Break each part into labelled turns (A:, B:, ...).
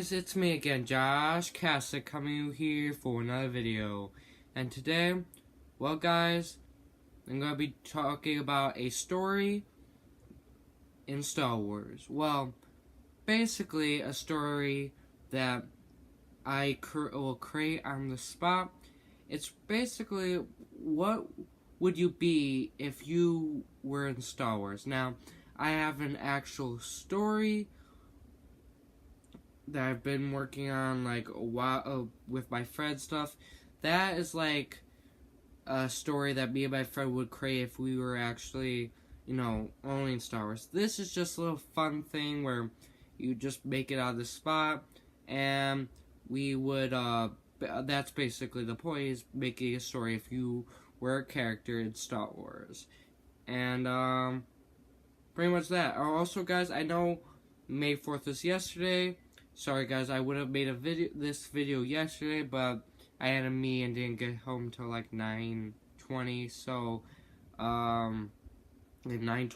A: guys, it's me again, Josh Kasich, coming here for another video. And today, well guys, I'm going to be talking about a story in Star Wars. Well, basically a story that I will create on the spot. It's basically, what would you be if you were in Star Wars? Now, I have an actual story that I've been working on like a while with my friend stuff. That is like a story that me and my friend would create if we were actually, owning Star Wars. This is just a little fun thing where you just make it out of the spot, and we would, that's basically the point, is making a story if you were a character in Star Wars. And, pretty much that. Also, guys, I know May 4th was yesterday. Sorry guys, I would have made this video yesterday, but I had a meeting and didn't get home till like 9:20, so like 9:20,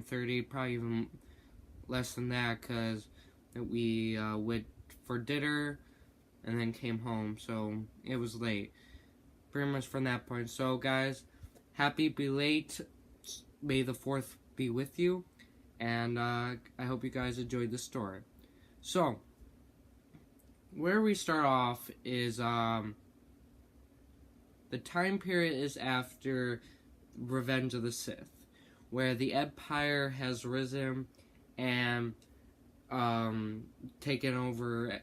A: 9:30, probably even less than that, because we went for dinner and then came home, so it was late. Pretty much from that point. So guys, happy belated May the 4th be with you, and I hope you guys enjoyed the story. So, where we start off is, the time period is after Revenge of the Sith, where the Empire has risen and, taken over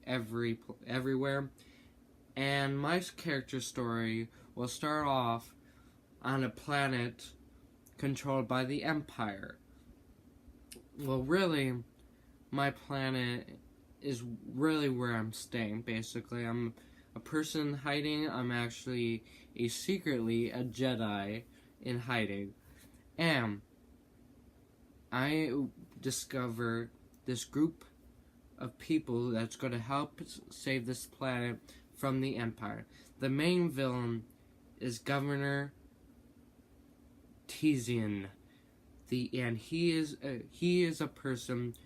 A: everywhere. And my character story will start off on a planet controlled by the Empire. Well, really, my planet is really where I'm staying, basically. I'm a person hiding. I'm actually secretly a Jedi in hiding. And I discover this group of people that's going to help save this planet from the Empire. The main villain is Governor Tyzian. And he is a person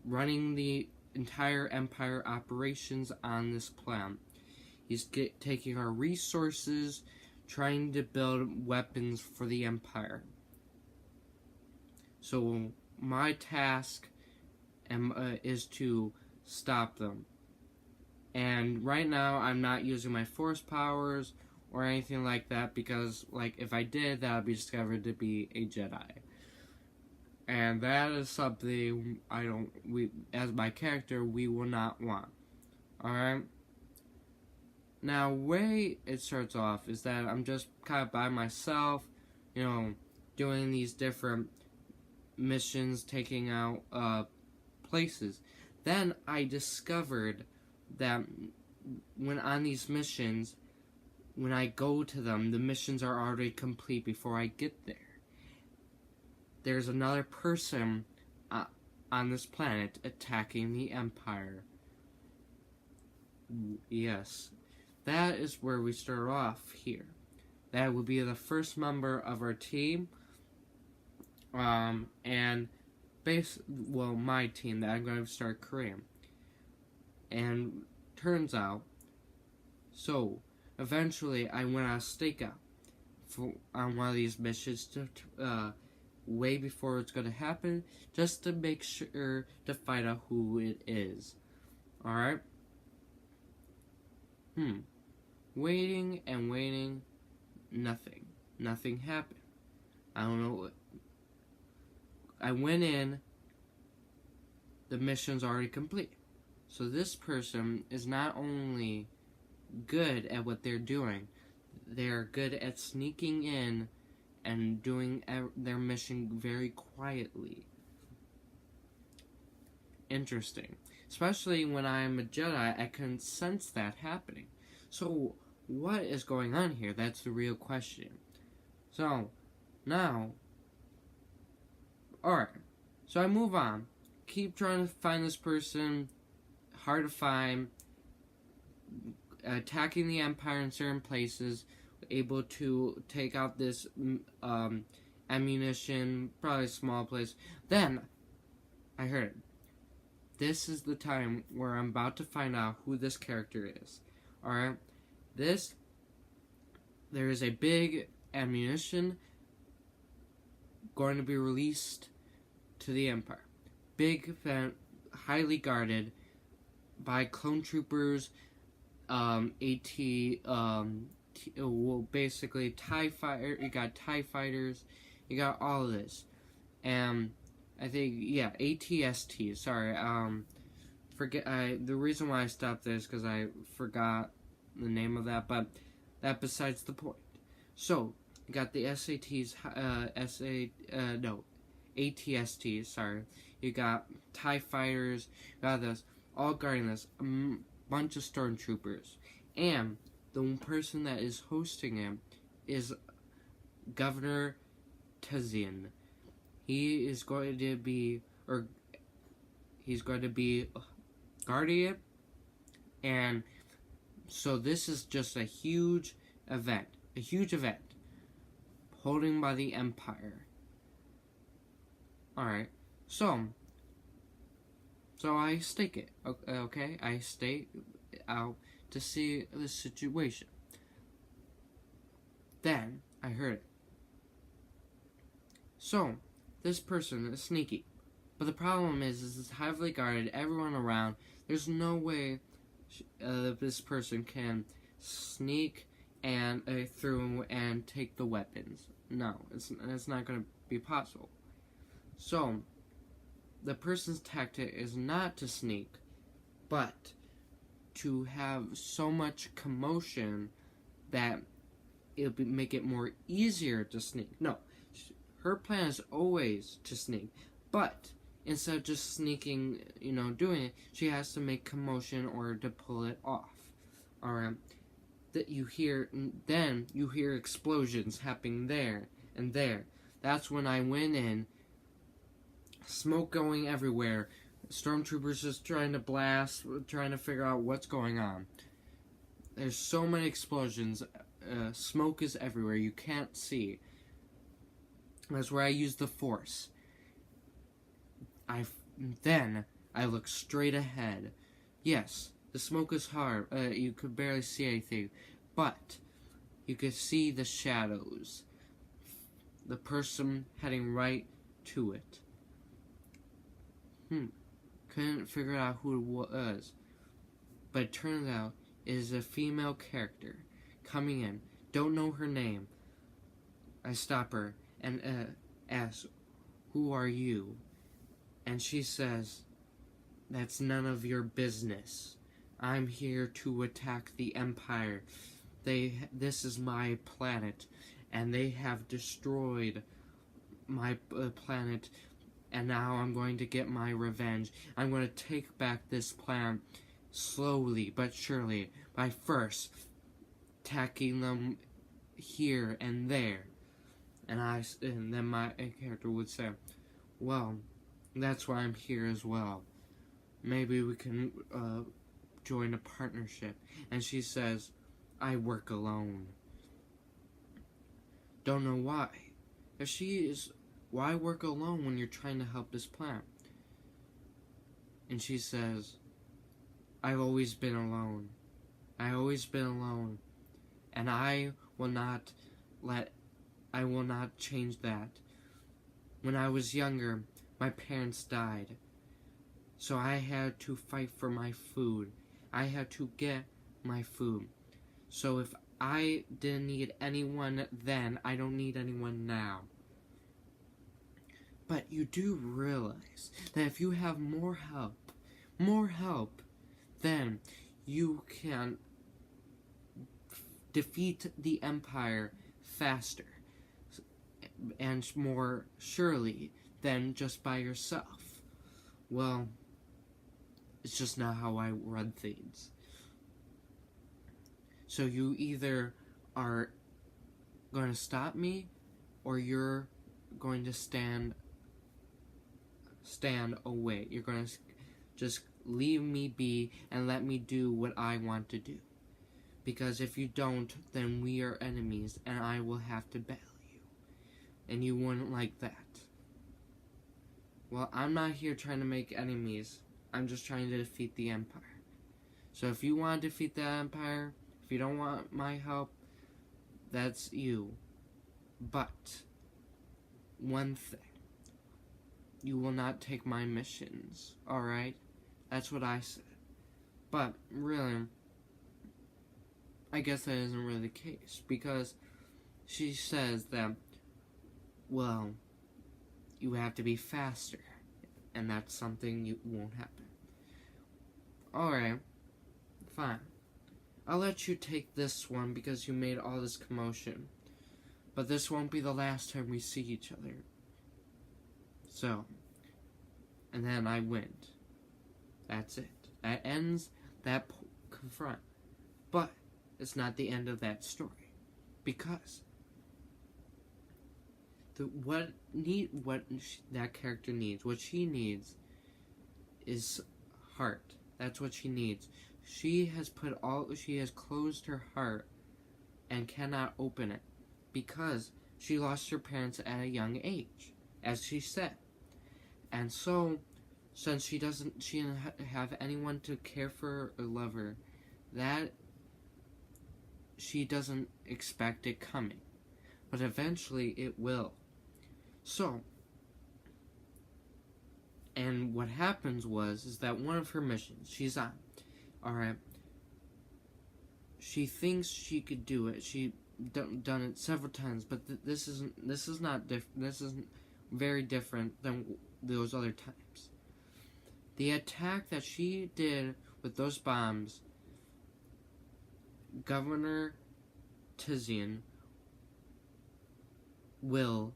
A: running the entire Empire operations on this planet. He's taking our resources, trying to build weapons for the Empire. So my task is to stop them. And right now I'm not using my force powers or anything like that, because like if I did, that would be discovered to be a Jedi. And that is something as my character, we will not want. Alright? Now, way it starts off is that I'm just kind of by myself, doing these different missions, taking out places. Then I discovered that when on these missions, when I go to them, the missions are already complete before I get there. There's another person on this planet attacking the Empire. Yes, that is where we start off here. That would be the first member of our team, and my team that I'm going to start creating. And turns out, so eventually I went on a stakeout on one of these missions to way before it's going to happen, just to make sure to find out who it is. Alright? Waiting and waiting, nothing. Nothing happened. I don't know what. I went in, the mission's already complete. So this person is not only good at what they're doing, they're good at sneaking in and doing their mission very quietly. Interesting. Especially when I'm a Jedi, I can sense that happening. So, what is going on here? That's the real question. So, now, alright. So I move on. Keep trying to find this person. Hard to find. Attacking the Empire in certain places. Able to take out this ammunition, probably a small place. Then I heard it. this is the time where I'm about to find out who this character is. Alright? There is a big ammunition going to be released to the Empire. Big event, highly guarded by clone troopers, basically TIE fighter. You got TIE fighters. You got all of this, and I think ATST. Sorry, the reason why I stopped this because I forgot the name of that, but that besides the point. So you got the ATST. Sorry, you got TIE fighters. You got this all guarding this bunch of stormtroopers, and the person that is hosting him is Governor Tezin. He's going to be guardian, and so this is just a huge event, holding by the Empire. Alright, so I stake it, okay? I stake out to see the situation. Then, I heard it. So, this person is sneaky. But the problem is it's heavily guarded, everyone around. There's no way this person can sneak and through and take the weapons. No, it's not going to be possible. So, the person's tactic is not to sneak, but to have so much commotion that it'll make it more easier to sneak. No, her plan is always to sneak, but instead of just sneaking, doing it, she has to make commotion or to pull it off. Alright, then you hear explosions happening there and there. That's when I went in. Smoke going everywhere. Stormtroopers just trying to blast, trying to figure out what's going on. There's so many explosions. Smoke is everywhere. You can't see. That's where I use the Force. Then I look straight ahead. Yes, the smoke is hard. You could barely see anything, but you could see the shadows. The person heading right to it. Couldn't figure out who it was. But it turns out it is a female character coming in. Don't know her name. I stop her and ask, "Who are you?" And she says, "That's none of your business. I'm here to attack the Empire. This is my planet, and they have destroyed my planet. And now I'm going to get my revenge. I'm going to take back this planet slowly but surely by first attacking them here and there." And then my character would say, "Well, that's why I'm here as well. Maybe we can join a partnership." And she says, "I work alone." Don't know why. Why work alone when you're trying to help this planet? And she says, "I've always been alone. And I will not change that. When I was younger, my parents died. So I had to fight for my food. I had to get my food. So if I didn't need anyone then, I don't need anyone now. But you do realize that if you have more help, then you can defeat the Empire faster and more surely than just by yourself." Well, it's just not how I run things. So you either are going to stop me, or you're going to stand away. You're going to just leave me be and let me do what I want to do. Because if you don't, then we are enemies and I will have to battle you. And you wouldn't like that. Well, I'm not here trying to make enemies. I'm just trying to defeat the Empire. So if you want to defeat the Empire, if you don't want my help, that's you. But one thing, you will not take my missions, alright? That's what I said. But really, I guess that isn't really the case, because she says that, well, you have to be faster, and that's something you won't happen. Alright, fine. I'll let you take this one because you made all this commotion. But this won't be the last time we see each other. So, and then I went. That's it. That ends that confront. But it's not the end of that story, because what that character needs, what she needs, is heart. That's what she needs. She has closed her heart and cannot open it because she lost her parents at a young age, as she said. And so, since she didn't have anyone to care for or love her, that she doesn't expect it coming. But eventually it will. So, and what happens is that one of her missions, she's on, alright, she thinks she could do it. She done it several times, but this isn't very different than those other times. The attack that she did with those bombs, Governor Tizian will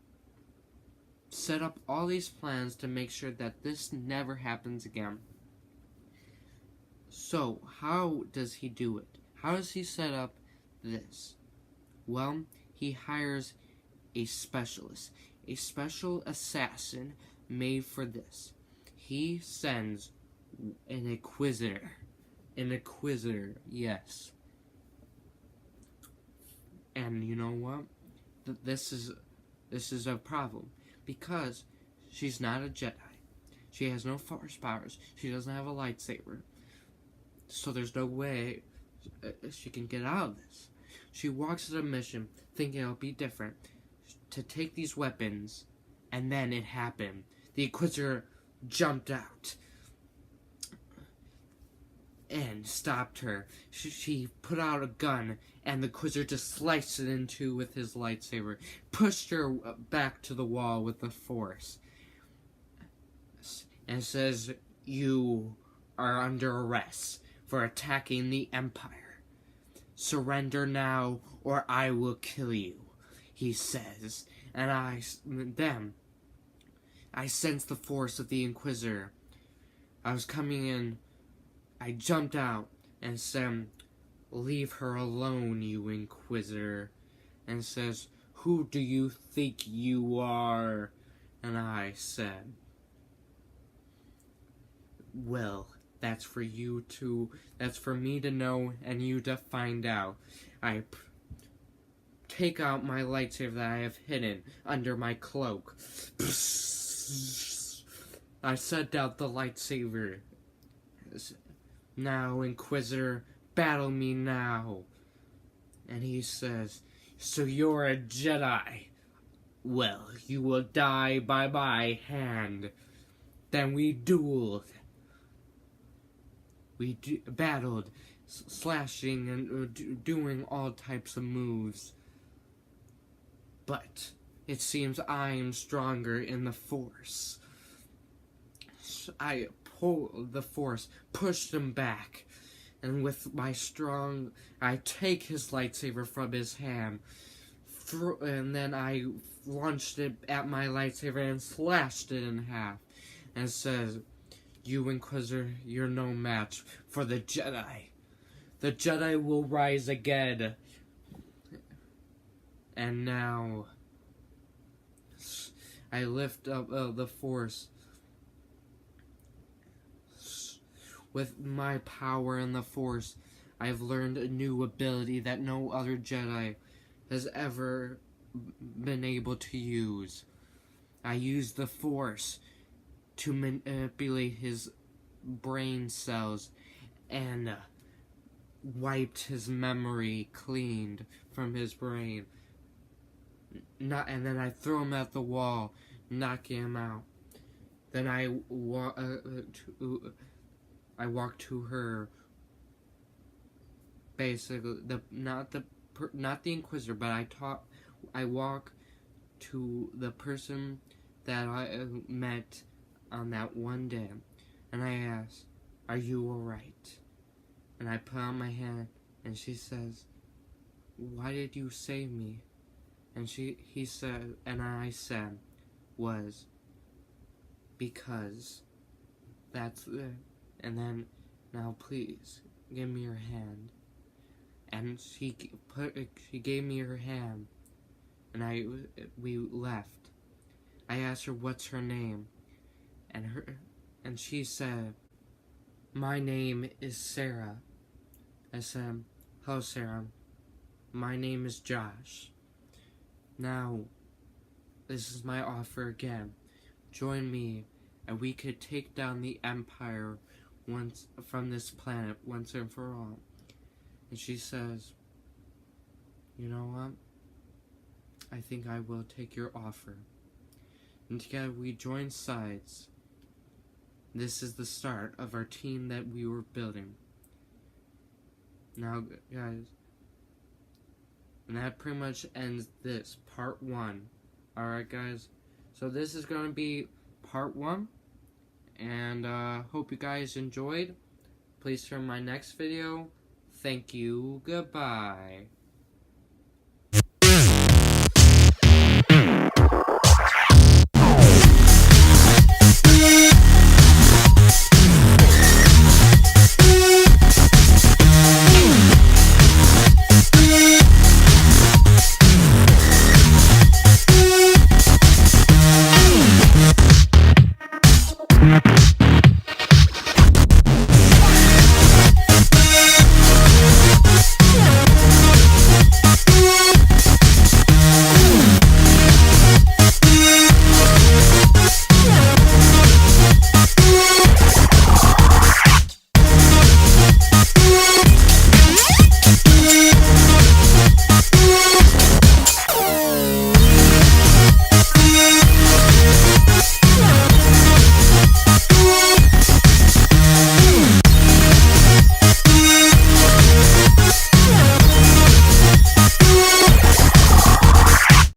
A: set up all these plans to make sure that this never happens again. So, how does he do it? How does he set up this? Well, he hires a specialist, a special assassin made for this. He sends an Inquisitor. An Inquisitor, yes. And you know what? This is a problem, because she's not a Jedi. She has no Force powers. She doesn't have a lightsaber. So there's no way she can get out of this. She walks at a mission thinking it'll be different, to take these weapons, and then it happened. The Inquisitor jumped out and stopped her. She put out a gun, and the Inquisitor just sliced it in two with his lightsaber, pushed her back to the wall with the Force, and says, "You are under arrest for attacking the Empire. Surrender now, or I will kill you," he says. And I sensed the force of the Inquisitor. I was coming in. I jumped out and said, "Leave her alone, you Inquisitor." And says, "Who do you think you are?" And I said, "Well, that's for me to know and you to find out." I take out my lightsaber that I have hidden under my cloak. I set out the lightsaber. "Now, Inquisitor, battle me now." And he says, "So you're a Jedi? Well, you will die by my hand." Then we dueled. We battled, slashing and doing all types of moves. But it seems I am stronger in the Force. I pull the Force, pushed him back, and with my strong, I take his lightsaber from his hand, and then I launched it at my lightsaber and slashed it in half, and says, "You Inquisitor, you're no match for the Jedi. The Jedi will rise again." And now, I lift up the Force. With my power in the Force, I've learned a new ability that no other Jedi has ever been able to use. I use the Force to manipulate his brain cells and wiped his memory cleaned from his brain. And then I threw him at the wall, knocking him out. Then I walked to her. Basically, not the Inquisitor, but I walk to the person that I met on that one day, and I asked, "Are you alright?" And I put out my hand, and she says, "Why did you save me?" And he said, and I said, was because that's it. And then, now please give me your hand. And she gave me her hand, and we left. I asked her what's her name, and she said, "My name is Sarah." I said, "Hello, Sarah. My name is Josh. Now, this is my offer again. Join me, and we could take down the Empire from this planet once and for all." And she says, "You know what? I think I will take your offer." And together we join sides. This is the start of our team that we were building. Now, guys, and that pretty much ends this part 1. Alright, guys. So this is going to be part 1. And hope you guys enjoyed. Please turn my next video. Thank you. Goodbye.